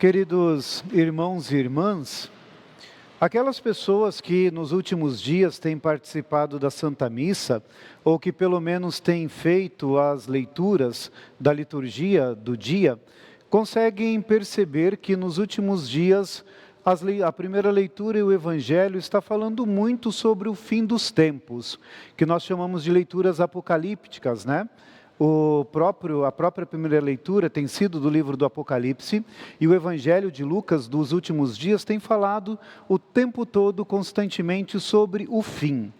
Queridos irmãos e irmãs, aquelas pessoas que nos últimos dias têm participado da Santa Missa, ou que pelo menos têm feito as leituras da liturgia do dia, conseguem perceber que nos últimos dias a primeira leitura e o Evangelho está falando muito sobre o fim dos tempos, que nós chamamos de leituras apocalípticas, né? A própria primeira leitura tem sido do livro do Apocalipse, e o Evangelho de Lucas dos últimos dias tem falado o tempo todo, constantemente, sobre o fim.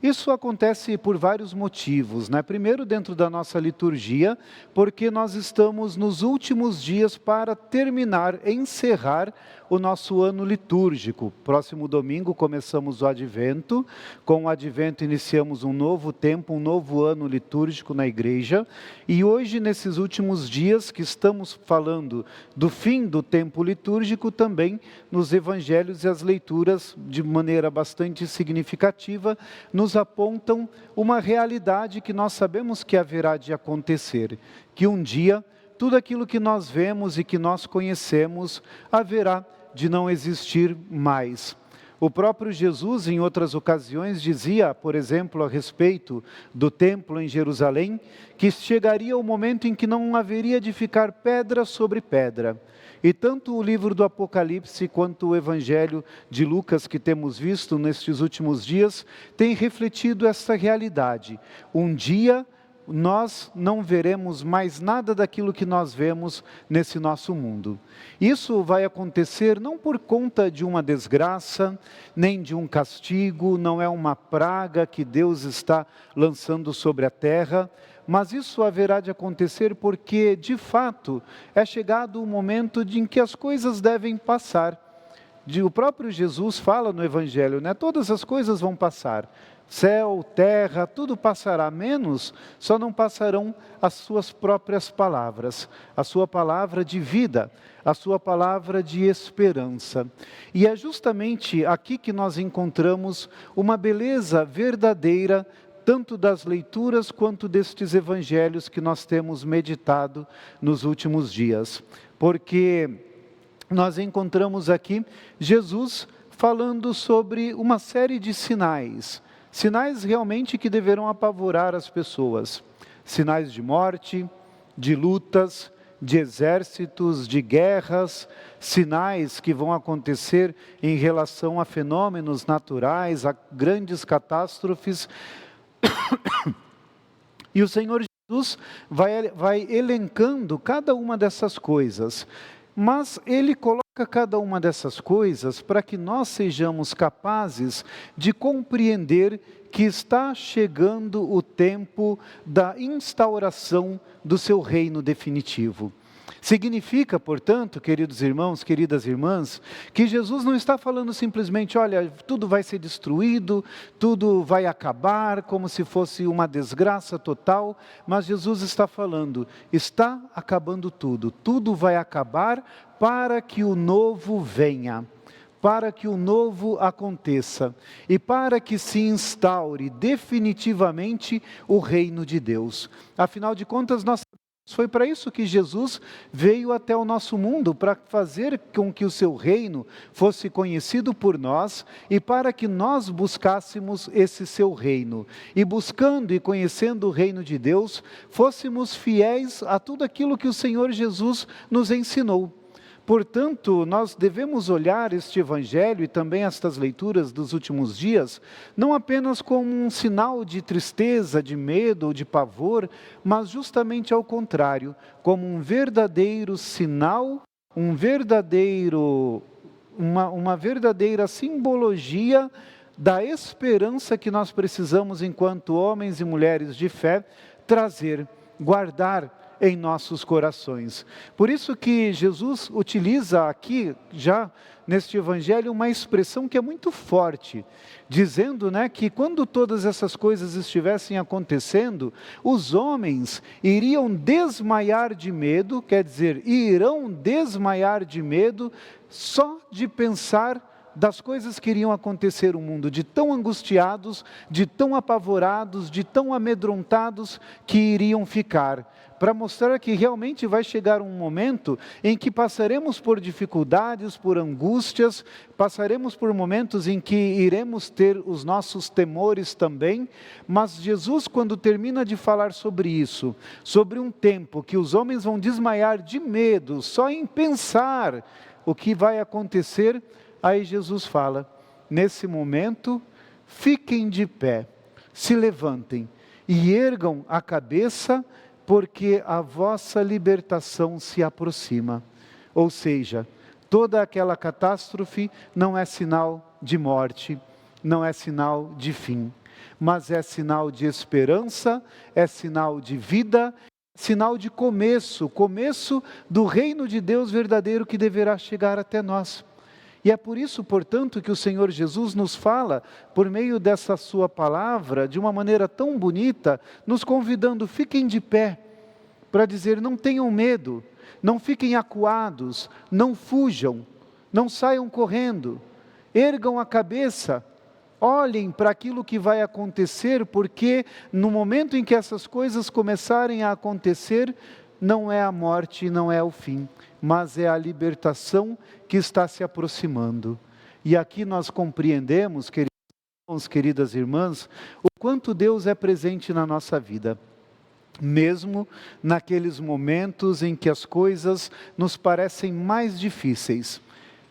Isso acontece por vários motivos, né? Primeiro, dentro da nossa liturgia, porque nós estamos nos últimos dias para encerrar o nosso ano litúrgico. Próximo domingo começamos o Advento. Com o Advento iniciamos um novo tempo, um novo ano litúrgico na igreja. E hoje, nesses últimos dias que estamos falando do fim do tempo litúrgico, também nos evangelhos e as leituras, de maneira bastante significativa, nos apontam uma realidade que nós sabemos que haverá de acontecer, que um dia tudo aquilo que nós vemos e que nós conhecemos haverá de não existir mais. O próprio Jesus, em outras ocasiões, dizia, por exemplo, a respeito do templo em Jerusalém, que chegaria o momento em que não haveria de ficar pedra sobre pedra. E tanto o livro do Apocalipse quanto o Evangelho de Lucas, que temos visto nestes últimos dias, tem refletido essa realidade. Um dia nós não veremos mais nada daquilo que nós vemos nesse nosso mundo. Isso vai acontecer não por conta de uma desgraça, nem de um castigo, não é uma praga que Deus está lançando sobre a terra, mas isso haverá de acontecer porque, de fato, é chegado o momento em que as coisas devem passar. O próprio Jesus fala no Evangelho, né? Todas as coisas vão passar. Céu, terra, tudo passará, menos só não passarão as suas próprias palavras, a sua palavra de vida, a sua palavra de esperança. E é justamente aqui que nós encontramos uma beleza verdadeira, tanto das leituras quanto destes evangelhos que nós temos meditado nos últimos dias. Porque nós encontramos aqui Jesus falando sobre uma série de sinais realmente que deverão apavorar as pessoas. Sinais de morte, de lutas, de exércitos, de guerras, sinais que vão acontecer em relação a fenômenos naturais, a grandes catástrofes. E o Senhor Jesus vai elencando cada uma dessas coisas. Mas Ele coloca cada uma dessas coisas para que nós sejamos capazes de compreender que está chegando o tempo da instauração do seu reino definitivo. Significa, portanto, queridos irmãos, queridas irmãs, que Jesus não está falando simplesmente, olha, tudo vai ser destruído, tudo vai acabar, como se fosse uma desgraça total, mas Jesus está falando, está acabando tudo, tudo vai acabar para que o novo venha, para que o novo aconteça e para que se instaure definitivamente o reino de Deus. Afinal de contas, foi para isso que Jesus veio até o nosso mundo, para fazer com que o seu reino fosse conhecido por nós e para que nós buscássemos esse seu reino. E buscando e conhecendo o reino de Deus, fôssemos fiéis a tudo aquilo que o Senhor Jesus nos ensinou. Portanto, nós devemos olhar este Evangelho e também estas leituras dos últimos dias, não apenas como um sinal de tristeza, de medo ou de pavor, mas justamente ao contrário, como um verdadeiro sinal, uma verdadeira simbologia da esperança que nós precisamos, enquanto homens e mulheres de fé, trazer, guardar em nossos corações. Por isso que Jesus utiliza aqui, já neste Evangelho, uma expressão que é muito forte, dizendo, né, que quando todas essas coisas estivessem acontecendo, os homens iriam desmaiar de medo, quer dizer, irão desmaiar de medo, só de pensar das coisas que iriam acontecer no mundo, de tão angustiados, de tão apavorados, de tão amedrontados que iriam ficar, para mostrar que realmente vai chegar um momento em que passaremos por dificuldades, por angústias, passaremos por momentos em que iremos ter os nossos temores também, mas Jesus, quando termina de falar sobre isso, sobre um tempo que os homens vão desmaiar de medo, só em pensar o que vai acontecer, aí Jesus fala, nesse momento, fiquem de pé, se levantem e ergam a cabeça, porque a vossa libertação se aproxima. Ou seja, toda aquela catástrofe não é sinal de morte, não é sinal de fim, mas é sinal de esperança, é sinal de vida, sinal de começo do reino de Deus verdadeiro que deverá chegar até nós. E é por isso, portanto, que o Senhor Jesus nos fala, por meio dessa sua palavra, de uma maneira tão bonita, nos convidando, fiquem de pé, para dizer, não tenham medo, não fiquem acuados, não fujam, não saiam correndo, ergam a cabeça, olhem para aquilo que vai acontecer, porque no momento em que essas coisas começarem a acontecer, não é a morte, não é o fim, mas é a libertação que está se aproximando. E aqui nós compreendemos, queridos irmãos, queridas irmãs, o quanto Deus é presente na nossa vida. Mesmo naqueles momentos em que as coisas nos parecem mais difíceis,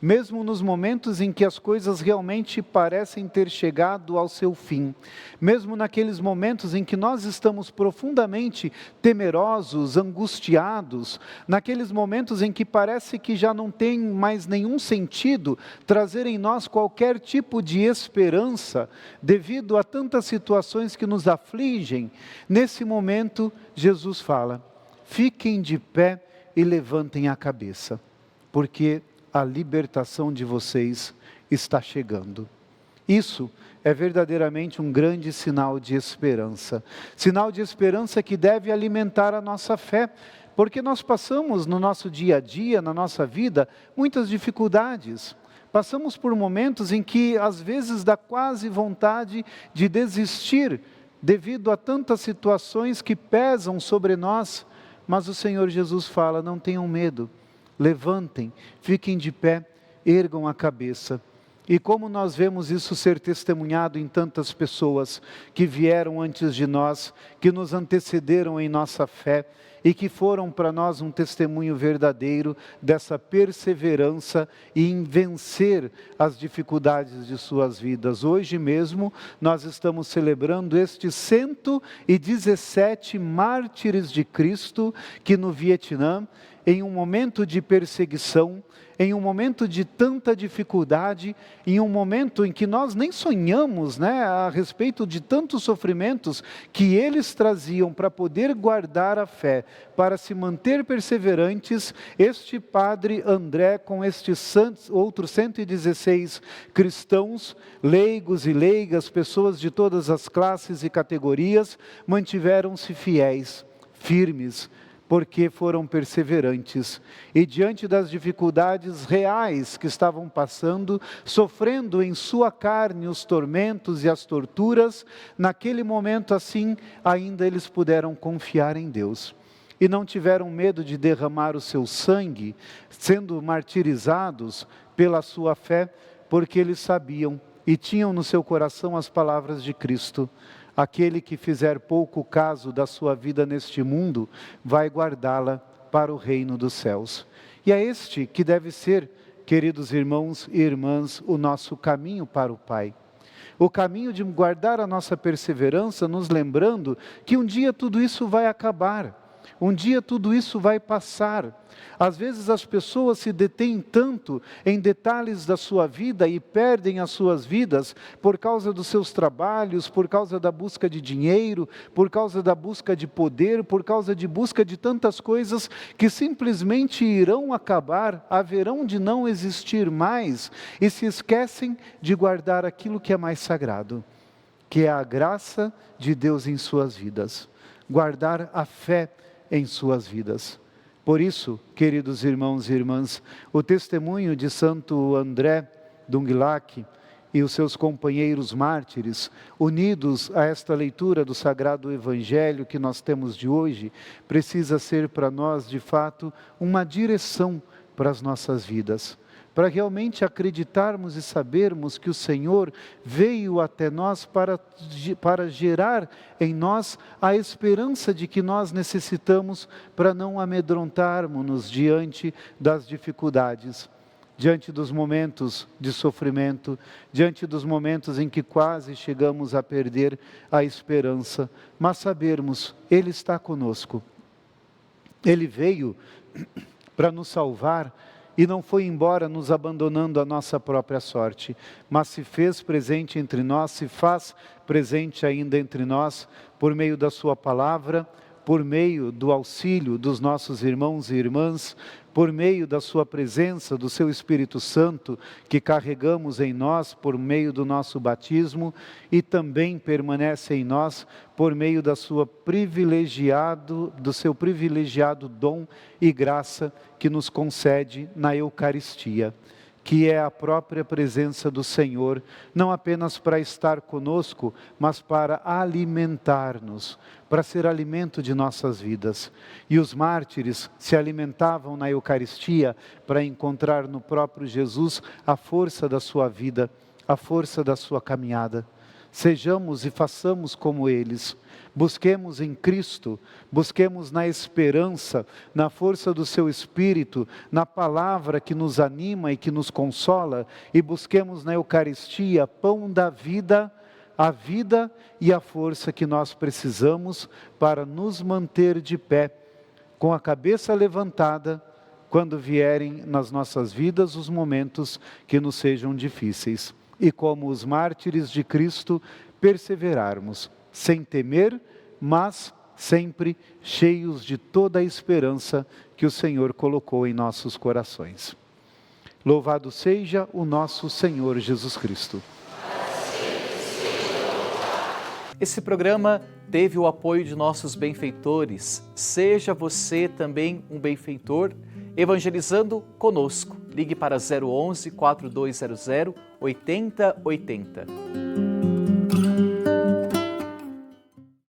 mesmo nos momentos em que as coisas realmente parecem ter chegado ao seu fim, mesmo naqueles momentos em que nós estamos profundamente temerosos, angustiados, naqueles momentos em que parece que já não tem mais nenhum sentido trazer em nós qualquer tipo de esperança, devido a tantas situações que nos afligem, nesse momento Jesus fala, fiquem de pé e levantem a cabeça, porque a libertação de vocês está chegando. Isso é verdadeiramente um grande sinal de esperança que deve alimentar a nossa fé, porque nós passamos no nosso dia a dia, na nossa vida, muitas dificuldades, passamos por momentos em que às vezes dá quase vontade de desistir, devido a tantas situações que pesam sobre nós, mas o Senhor Jesus fala, não tenham medo, levantem, fiquem de pé, ergam a cabeça. E como nós vemos isso ser testemunhado em tantas pessoas que vieram antes de nós, que nos antecederam em nossa fé e que foram para nós um testemunho verdadeiro dessa perseverança e em vencer as dificuldades de suas vidas. Hoje mesmo nós estamos celebrando estes 117 mártires de Cristo que no Vietnã, em um momento de perseguição, em um momento de tanta dificuldade, em um momento em que nós nem sonhamos, a respeito de tantos sofrimentos que eles traziam para poder guardar a fé, para se manter perseverantes, este padre André com estes outros 116 cristãos, leigos e leigas, pessoas de todas as classes e categorias, mantiveram-se fiéis, firmes, porque foram perseverantes, e diante das dificuldades reais que estavam passando, sofrendo em sua carne os tormentos e as torturas, naquele momento assim, ainda eles puderam confiar em Deus, e não tiveram medo de derramar o seu sangue, sendo martirizados pela sua fé, porque eles sabiam e tinham no seu coração as palavras de Cristo, aquele que fizer pouco caso da sua vida neste mundo, vai guardá-la para o reino dos céus. E é este que deve ser, queridos irmãos e irmãs, o nosso caminho para o Pai. O caminho de guardar a nossa perseverança, nos lembrando que um dia tudo isso vai acabar. Um dia tudo isso vai passar. Às vezes as pessoas se detêm tanto em detalhes da sua vida e perdem as suas vidas por causa dos seus trabalhos, por causa da busca de dinheiro, por causa da busca de poder, por causa de busca de tantas coisas que simplesmente irão acabar, haverão de não existir mais, e se esquecem de guardar aquilo que é mais sagrado, que é a graça de Deus em suas vidas, guardar a fé em suas vidas. Por isso, queridos irmãos e irmãs, o testemunho de Santo André Dunglac e os seus companheiros mártires, unidos a esta leitura do Sagrado Evangelho que nós temos de hoje, precisa ser para nós, de fato, uma direção para as nossas vidas, para realmente acreditarmos e sabermos que o Senhor veio até nós para gerar em nós a esperança de que nós necessitamos para não amedrontarmos-nos diante das dificuldades, diante dos momentos de sofrimento, diante dos momentos em que quase chegamos a perder a esperança, mas sabermos, Ele está conosco. Ele veio para nos salvar e não foi embora nos abandonando à nossa própria sorte, mas se fez presente entre nós, se faz presente ainda entre nós, por meio da sua palavra, por meio do auxílio dos nossos irmãos e irmãs, por meio da sua presença, do seu Espírito Santo, que carregamos em nós por meio do nosso batismo, e também permanece em nós por meio do seu privilegiado dom e graça que nos concede na Eucaristia, que é a própria presença do Senhor, não apenas para estar conosco, mas para alimentar-nos, para ser alimento de nossas vidas. E os mártires se alimentavam na Eucaristia para encontrar no próprio Jesus a força da sua vida, a força da sua caminhada. Sejamos e façamos como eles. Busquemos em Cristo, busquemos na esperança, na força do seu Espírito, na palavra que nos anima e que nos consola, e busquemos na Eucaristia, pão da vida, a vida e a força que nós precisamos para nos manter de pé, com a cabeça levantada, quando vierem nas nossas vidas os momentos que nos sejam difíceis. E como os mártires de Cristo, perseverarmos, sem temer, mas sempre cheios de toda a esperança que o Senhor colocou em nossos corações. Louvado seja o nosso Senhor Jesus Cristo. Esse programa teve o apoio de nossos benfeitores. Seja você também um benfeitor, evangelizando conosco. Ligue para 011 4200 8080.